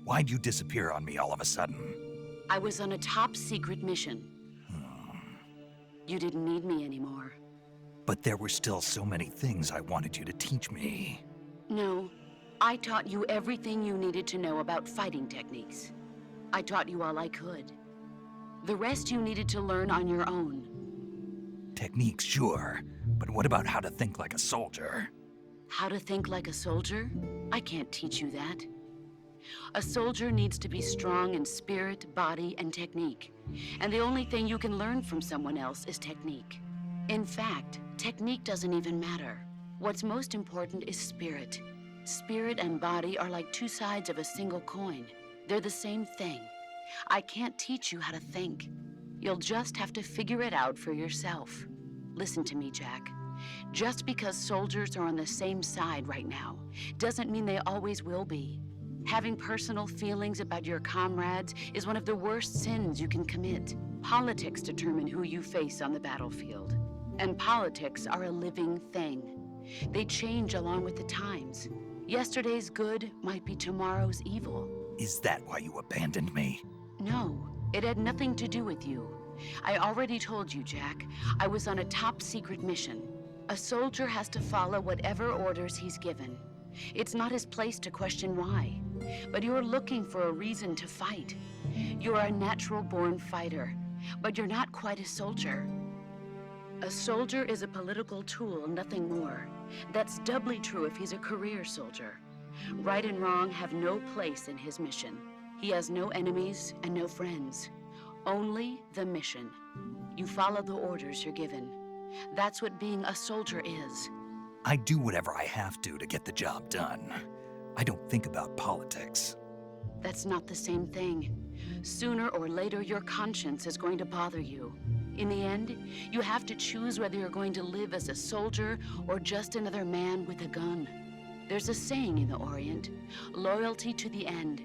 Why'd you disappear on me all of a sudden? I was on a top-secret mission. You didn't need me anymore. But there were still so many things I wanted you to teach me. No, I taught you everything you needed to know about fighting techniques. I taught you all I could. The rest you needed to learn on your own. Techniques, sure. But what about how to think like a soldier? How to think like a soldier? I can't teach you that. A soldier needs to be strong in spirit, body, and technique. And the only thing you can learn from someone else is technique. In fact, technique doesn't even matter. What's most important is spirit. Spirit and body are like two sides of a single coin. They're the same thing. I can't teach you how to think. You'll just have to figure it out for yourself. Listen to me, Jack. Just because soldiers are on the same side right now doesn't mean they always will be. Having personal feelings about your comrades is one of the worst sins you can commit. Politics determine who you face on the battlefield. And politics are a living thing. They change along with the times. Yesterday's good might be tomorrow's evil. Is that why you abandoned me? No, it had nothing to do with you. I already told you, Jack. I was on a top-secret mission. A soldier has to follow whatever orders he's given. It's not his place to question why. But you're looking for a reason to fight. You're a natural-born fighter, but you're not quite a soldier. A soldier is a political tool, nothing more. That's doubly true if he's a career soldier. Right and wrong have no place in his mission. He has no enemies and no friends. Only the mission. You follow the orders you're given. That's what being a soldier is. I do whatever I have to get the job done. I don't think about politics. That's not the same thing. Sooner or later, your conscience is going to bother you. In the end, you have to choose whether you're going to live as a soldier or just another man with a gun. There's a saying in the Orient, loyalty to the end.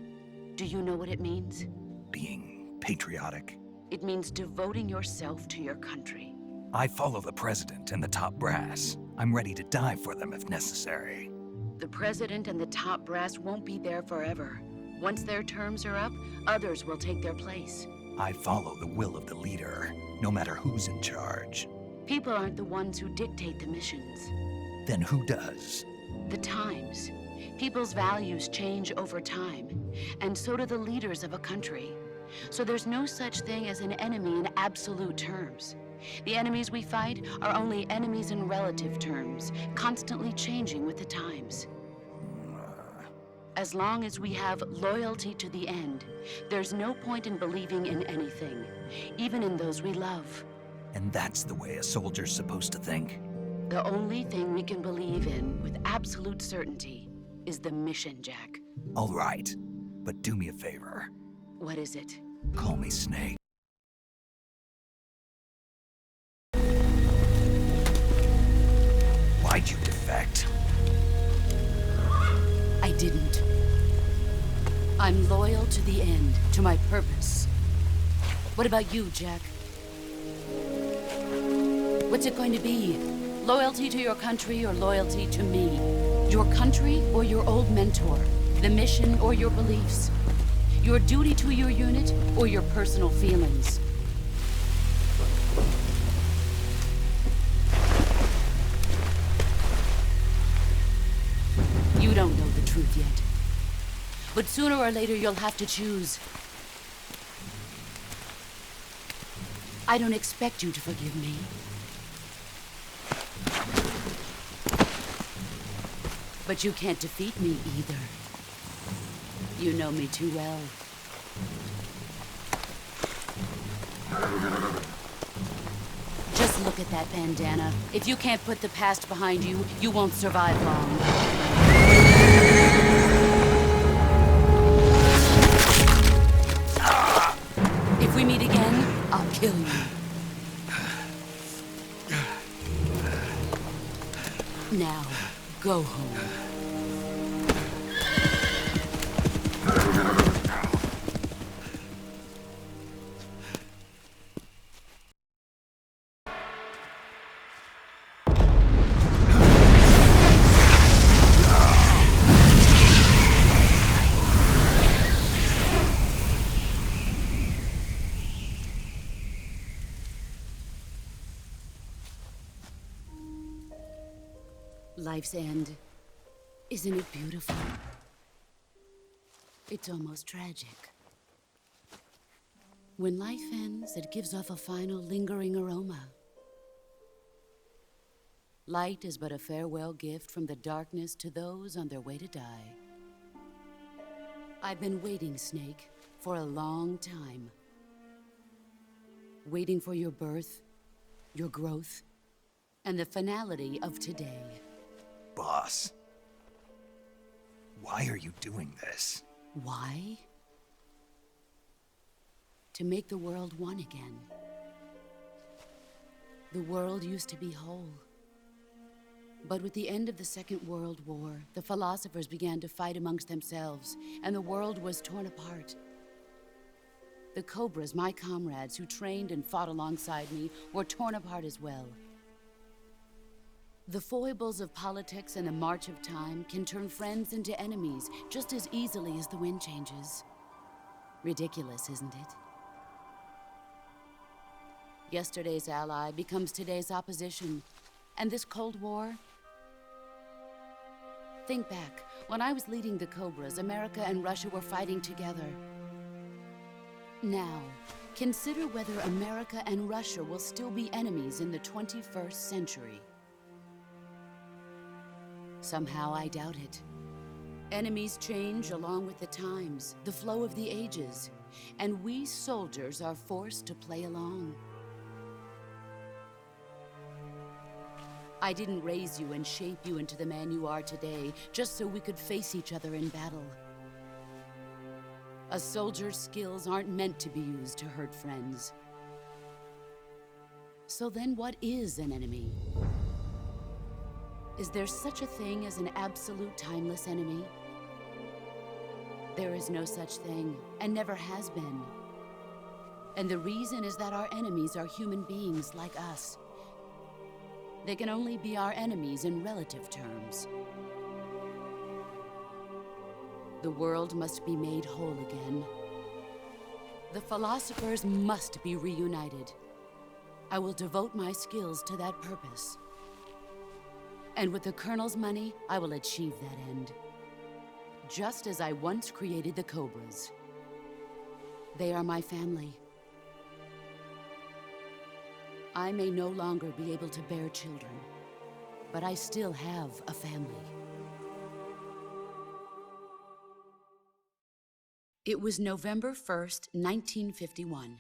Do you know what it means? Being patriotic. It means devoting yourself to your country. I follow the president and the top brass. I'm ready to die for them if necessary. The president and the top brass won't be there forever. Once their terms are up, others will take their place. I follow the will of the leader, no matter who's in charge. People aren't the ones who dictate the missions. Then who does? The times. People's values change over time, and so do the leaders of a country. So there's no such thing as an enemy in absolute terms. The enemies we fight are only enemies in relative terms, constantly changing with the times. As long as we have loyalty to the end, there's no point in believing in anything, even in those we love. And that's the way a soldier's supposed to think? The only thing we can believe in with absolute certainty is the mission, Jack. All right, but do me a favor. What is it? Call me Snake. Why'd you defect? I didn't. I'm loyal to the end, to my purpose. What about you, Jack? What's it going to be? Loyalty to your country or loyalty to me? Your country or your old mentor? The mission or your beliefs? Your duty to your unit or your personal feelings? You don't know the truth yet. But sooner or later, you'll have to choose. I don't expect you to forgive me. But you can't defeat me either. You know me too well. Just look at that bandana. If you can't put the past behind you, you won't survive long. If we meet again, I'll kill you. Now, go home. Life's end. Isn't it beautiful? It's almost tragic. When life ends, it gives off a final lingering aroma. Light is but a farewell gift from the darkness to those on their way to die. I've been waiting, Snake, for a long time. Waiting for your birth, your growth, and the finality of today. Boss, why are you doing this? Why? To make the world one again. The world used to be whole. But with the end of the Second World War, the philosophers began to fight amongst themselves, and the world was torn apart. The Cobras, my comrades who trained and fought alongside me, were torn apart as well. The foibles of politics and the march of time can turn friends into enemies just as easily as the wind changes. Ridiculous, isn't it? Yesterday's ally becomes today's opposition, and this Cold War? Think back. When I was leading the Cobras, America and Russia were fighting together. Now, consider whether America and Russia will still be enemies in the 21st century. Somehow I doubt it. Enemies change along with the times, the flow of the ages, and we soldiers are forced to play along. I didn't raise you and shape you into the man you are today just so we could face each other in battle. A soldier's skills aren't meant to be used to hurt friends. So then what is an enemy? Is there such a thing as an absolute timeless enemy? There is no such thing, and never has been. And the reason is that our enemies are human beings like us. They can only be our enemies in relative terms. The world must be made whole again. The philosophers must be reunited. I will devote my skills to that purpose. And with the Colonel's money, I will achieve that end. Just as I once created the Cobras. They are my family. I may no longer be able to bear children, but I still have a family. It was November 1st, 1951.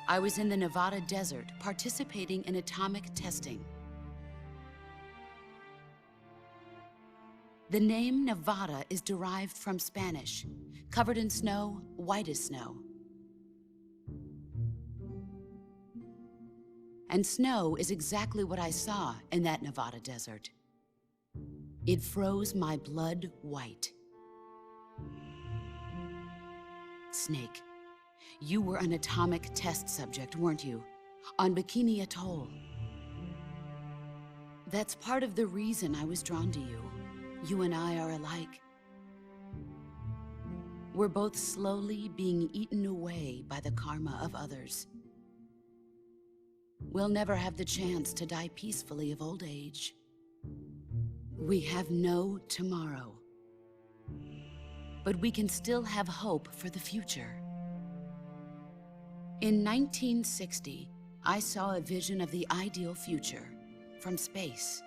I was in the Nevada desert participating in atomic testing. The name Nevada is derived from Spanish, covered in snow, white as snow. And snow is exactly what I saw in that Nevada desert. It froze my blood white. Snake, you were an atomic test subject, weren't you? On Bikini Atoll. That's part of the reason I was drawn to you. You and I are alike. We're both slowly being eaten away by the karma of others. We'll never have the chance to die peacefully of old age. We have no tomorrow. But we can still have hope for the future. In 1960, I saw a vision of the ideal future from space.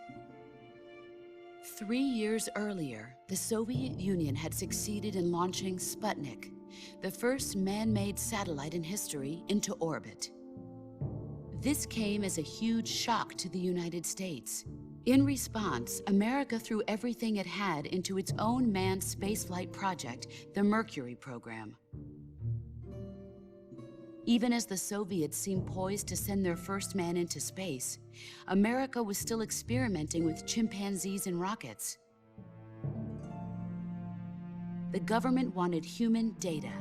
3 years earlier, the Soviet Union had succeeded in launching Sputnik, the first man-made satellite in history, into orbit. This came as a huge shock to the United States. In response, America threw everything it had into its own manned spaceflight project, the Mercury program. Even as the Soviets seemed poised to send their first man into space, America was still experimenting with chimpanzees and rockets. The government wanted human data.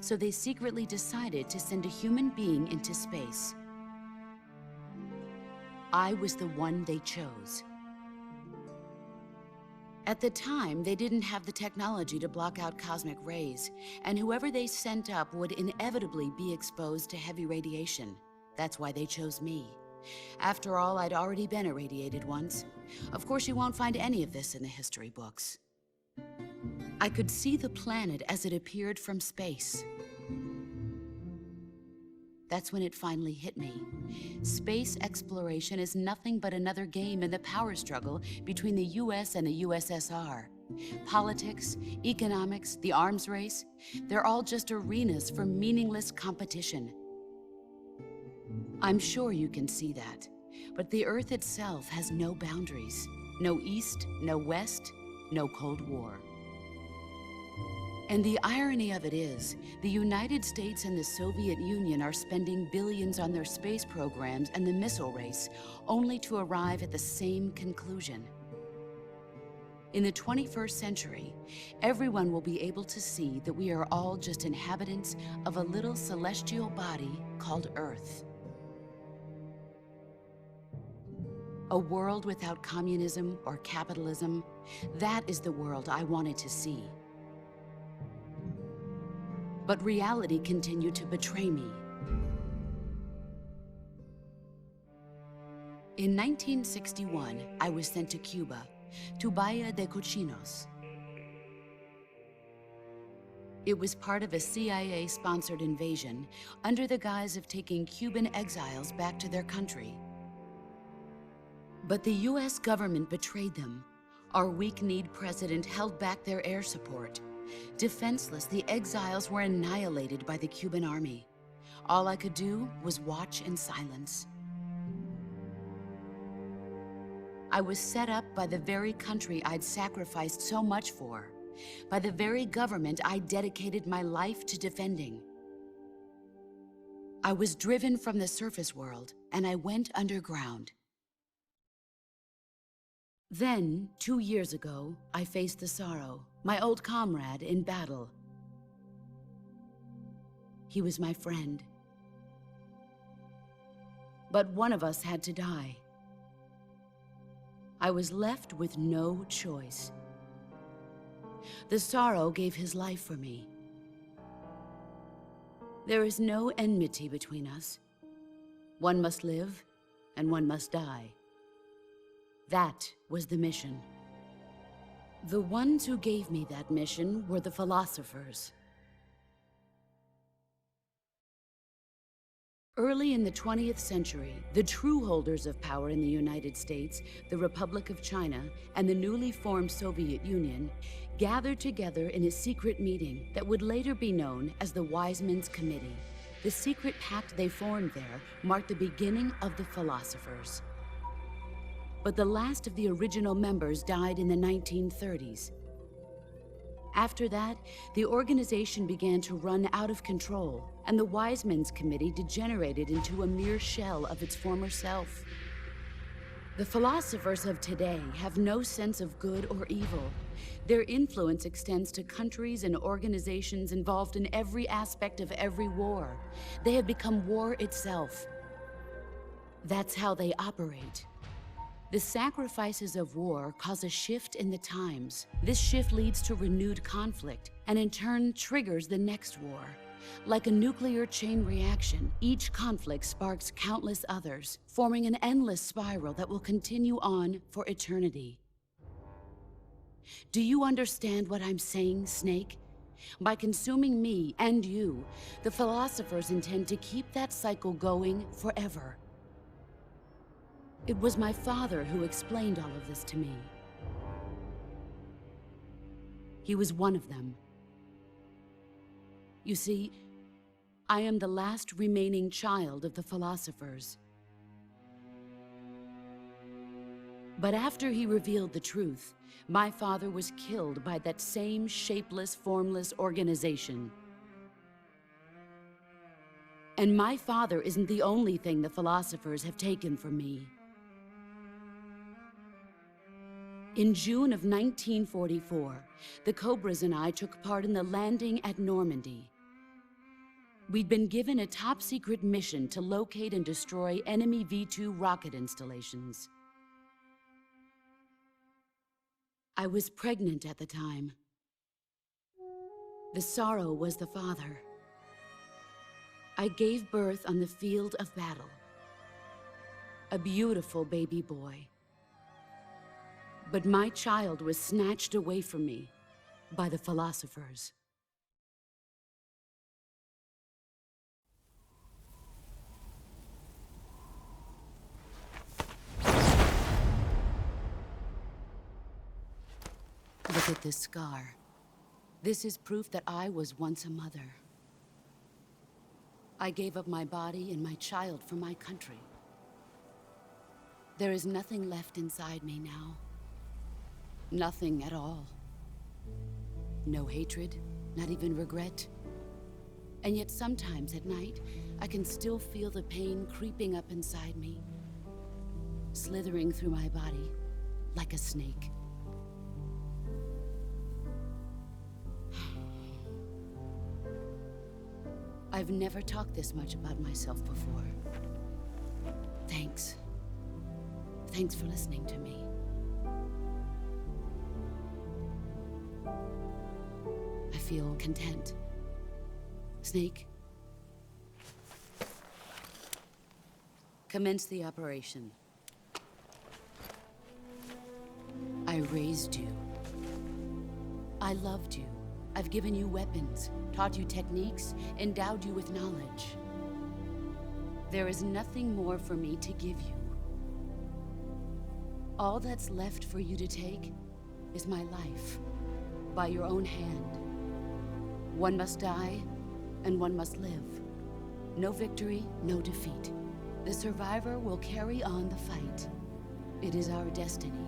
So they secretly decided to send a human being into space. I was the one they chose. At the time, they didn't have the technology to block out cosmic rays, and whoever they sent up would inevitably be exposed to heavy radiation. That's why they chose me. After all, I'd already been irradiated once. Of course, you won't find any of this in the history books. I could see the planet as it appeared from space. That's when it finally hit me. Space exploration is nothing but another game in the power struggle between the US and the USSR. Politics, economics, the arms race, they're all just arenas for meaningless competition. I'm sure you can see that, but the Earth itself has no boundaries. No East, no West, no Cold War. And the irony of it is, the United States and the Soviet Union are spending billions on their space programs and the missile race, only to arrive at the same conclusion. In the 21st century, everyone will be able to see that we are all just inhabitants of a little celestial body called Earth. A world without communism or capitalism, that is the world I wanted to see. But reality continued to betray me. In 1961, I was sent to Cuba, to Bahia de Cochinos. It was part of a CIA-sponsored invasion under the guise of taking Cuban exiles back to their country. But the US government betrayed them. Our weak-kneed president held back their air support. Defenseless, the exiles were annihilated by the Cuban army. All I could do was watch in silence. I was set up by the very country I'd sacrificed so much for, by the very government I dedicated my life to defending. I was driven from the surface world, and I went underground. Then, 2 years ago, I faced the Sorrow, my old comrade in battle. He was my friend. But one of us had to die. I was left with no choice. The Sorrow gave his life for me. There is no enmity between us. One must live, and one must die. That was the mission. The ones who gave me that mission were the philosophers. Early in the 20th century, the true holders of power in the United States, the Republic of China, and the newly formed Soviet Union gathered together in a secret meeting that would later be known as the Wiseman's Committee. The secret pact they formed there marked the beginning of the philosophers. But the last of the original members died in the 1930s. After that, the organization began to run out of control, and the Wiseman's Committee degenerated into a mere shell of its former self. The philosophers of today have no sense of good or evil. Their influence extends to countries and organizations involved in every aspect of every war. They have become war itself. That's how they operate. The sacrifices of war cause a shift in the times. This shift leads to renewed conflict, and in turn triggers the next war. Like a nuclear chain reaction, each conflict sparks countless others, forming an endless spiral that will continue on for eternity. Do you understand what I'm saying, Snake? By consuming me and you, the philosophers intend to keep that cycle going forever. It was my father who explained all of this to me. He was one of them. You see, I am the last remaining child of the philosophers. But after he revealed the truth, my father was killed by that same shapeless, formless organization. And my father isn't the only thing the philosophers have taken from me. In June of 1944, the Cobras and I took part in the landing at Normandy. We'd been given a top-secret mission to locate and destroy enemy V-2 rocket installations. I was pregnant at the time. The Sorrow was the father. I gave birth on the field of battle. a beautiful baby boy. But my child was snatched away from me by the philosophers. Look at this scar. This is proof that I was once a mother. I gave up my body and my child for my country. There is nothing left inside me now. Nothing at all. No hatred, not even regret. And yet sometimes at night, I can still feel the pain creeping up inside me, slithering through my body like a snake. I've never talked this much about myself before. Thanks. Thanks for listening to me. I feel content. Snake? Commence the operation. I raised you. I loved you. I've given you weapons, taught you techniques, endowed you with knowledge. There is nothing more for me to give you. All that's left for you to take is my life, by your own hand. One must die, and one must live. No victory, no defeat. The survivor will carry on the fight. It is our destiny.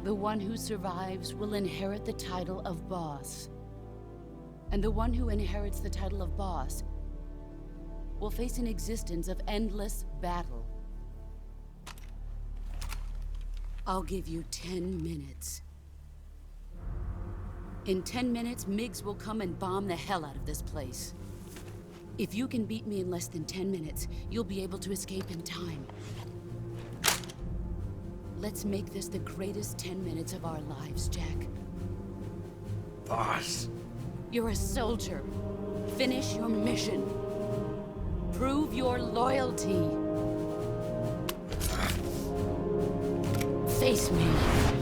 The one who survives will inherit the title of boss. And the one who inherits the title of boss will face an existence of endless battle. I'll give you 10 minutes. In 10 minutes, MiGs will come and bomb the hell out of this place. If you can beat me in less than 10 minutes, you'll be able to escape in time. Let's make this the greatest 10 minutes of our lives, Jack. Boss. You're a soldier. Finish your mission. Prove your loyalty. Face me.